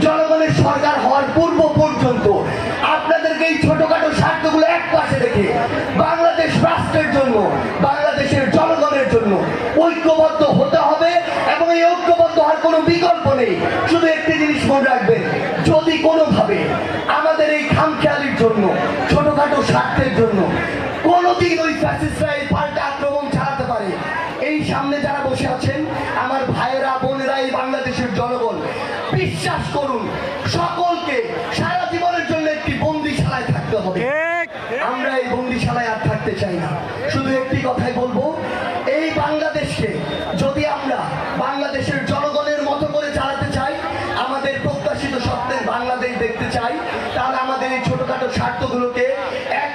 জনগণের সরকার হওয়ার পূর্ব পর্যন্ত আপনাদেরকে এই ছোটখাটো স্বার্থগুলো এক পাশে রেখে বাংলাদেশ রাষ্ট্রের জন্য, বাংলাদেশের জনগণের জন্য ঐক্যবদ্ধ হতে হবে। এবং এই ঐক্যবদ্ধ হওয়ার কোনো বিকল্প নেই। শুধু একটি জিনিস মনে রাখবেন, যদি কোনোভাবে আমাদের এই খামখেয়ালির জন্য, ছোটখাটো স্বার্থের জন্য কোনোদিন ওই ফ্যাসিস্টরা এই পাল্টা আক্রমণ চালাতে পারে, এই সামনে যারা বসে আছেন আমার ভাইয়েরা বোনেরা, এই বাংলাদেশের জনগণ, বিশ্বাস করুন সকলকে সারা জীবনের জন্য একটি বন্দিশালায় থাকতে হবে। আমরা এই বন্দিশালায় আর থাকতে চাই না। শুধু একটি কথাই বলবো, এই বাংলাদেশকে যদি আমরা বাংলাদেশের জনগণের মতো করে চালাতে চাই, আমাদের প্রত্যাশিত স্বপ্নের বাংলাদেশ দেখতে চাই, তাহলে আমাদের এই ছোটখাটো স্বার্থগুলোকে এক